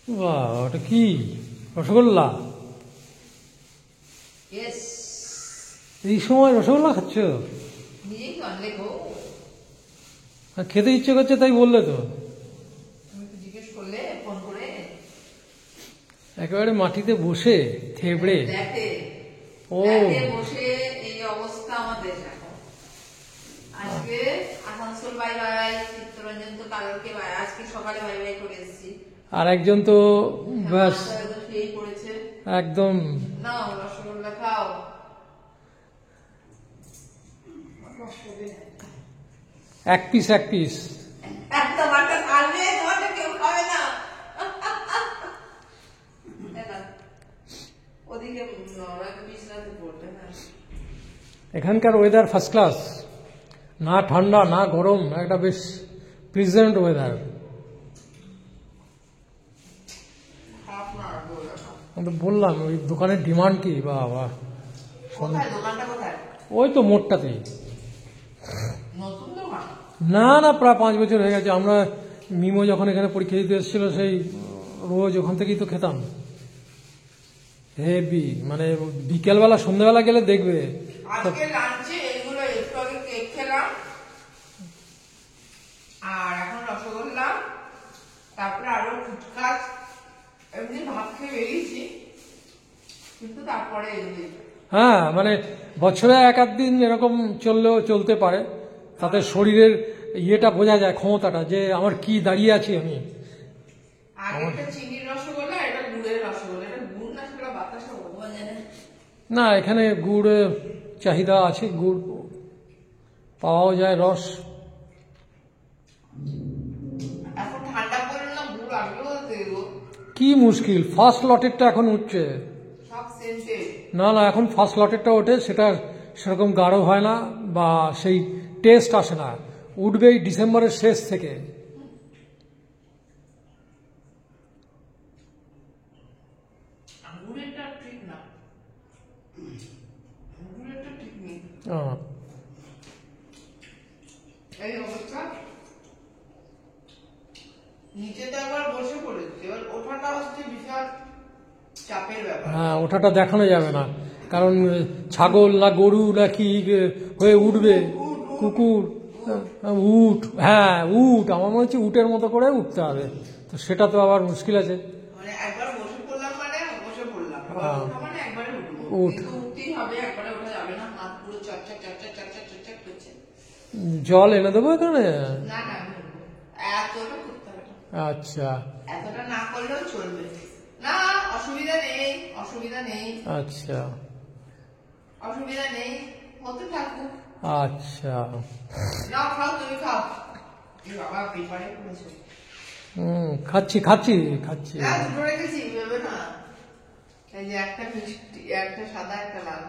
বাহ, ওটা কি রসগোল্লা? এই সময় রসগোল্লা খাচ্ছ? খেতে ইচ্ছে করছে তাই বললে তো। একেবারে মাটিতে বসে থেবড়ে। ও বসে এই অবস্থা আমাদের এখন। আজকে আসানসোল বাই বাই, চিত্তরঞ্জন তো কালকে আজকে সকালে বাই বাই করে এসেছি। আর একজন তো ব্যাস পড়েছে একদম। না রসগোল্লা খাও। এক পিস এক পিস। তোমারটা খাবে, তোমারটা কেউ খাবে না। ওদিকে বিশ্রান্তি পড়বে না। এখানকার ওয়েদার ফার্স্ট ক্লাস, না ঠান্ডা না গরম, একটা বেশ প্রিজেন্ট ওয়েদার। বললাম ওই দোকানের ডিমান্ড কি বাবা। ওই তো মোড়টাতেই। না না, প্রায় 5 বছর হয়ে গেছে। আমরা মিমো যখন এখানে পরীক্ষা দিতে এসেছিল সেই রোজ ওখান থেকেই তো খেতাম। হেভি, মানে বিকেলবেলা সন্ধ্যাবেলা গেলে দেখবে। আজকে লাঞ্চে এগুলো একটু আগে কেক খেলাম আর এখন রসগোল্লা, তারপরে আরো ফুচকা, এমনি ভাত খেয়ে বেরিয়েছি, কিন্তু তারপরে এগুলি। হ্যাঁ, মানে বছরে 1-8 দিন এরকম চললেও চলতে পারে, তাতে শরীরের ইয়েটা বোঝা যায়, ক্ষমতাটা, যে আমার কি দাঁড়িয়ে আছি আমি। আগেরটা চিনির রসগোল্লা, এটা গুড়ের রসগোল্লা। এটা গুড় না সেটা বাতাসা, ভগবান জানে। না, এখানে গুড় চাহিদা আছে, গুড় পাওয়াও যায়, রস। এখন ঠান্ডা পড়ে না, গুড় আগেও দেবো। কি মুশকিল, ফার্স্ট লটেরটা এখন উঠছে। সব সেন্টেড। না না, এখন ফার্স্ট লটেরটা ওঠে, সেটা সেরকম গাঢ় হয় না বা সেই টেস্ট আসে না। উঠবে এই ডিসেম্বরের শেষ থেকে। গুড়েরটা ঠিক না, গুড়েরটা ঠিক নেই। এই অবস্থা। নিচেতে আবার বসে পড়েছে, এবার ওঠাটা হচ্ছে বিশাল চাপের ব্যাপার। হ্যাঁ, ওঠাটা দেখানো যাবে না, কারণ ছাগল না গরু না কি হয়ে উঠবে, কুকুর, উট। হ্যাঁ উট, আমার মনে হচ্ছে উটের মতো করে উঠতে হবে, তো সেটা তো আবার মুশকিল আছে। মানে একবার বসে পড়লাম, মানে বসে পড়লাম, মানে একবারে উঠবো, উঠ, উঠতেই হবে, একবারে ওঠা যাবে না, হাত পুরো চকচক চকচক চকচক চকচক করছে। জল এনে দেবো এখানে? না না, এতটা করতে হবে না। আচ্ছা, এতটা না করলেও চলবে না, অসুবিধা নেই, অসুবিধা নেই। আচ্ছা অসুবিধা নেই, হতে থাকুক। আচ্ছা, না খাও, তুমি খাও। এই বাবা পেপারে করেছো। খাচ্ছি খাচ্ছি খাচ্ছি। দুটো রেখেছি, ভেবে না। এই যে একটা মিষ্টি, একটা সাদা, একটা লাল।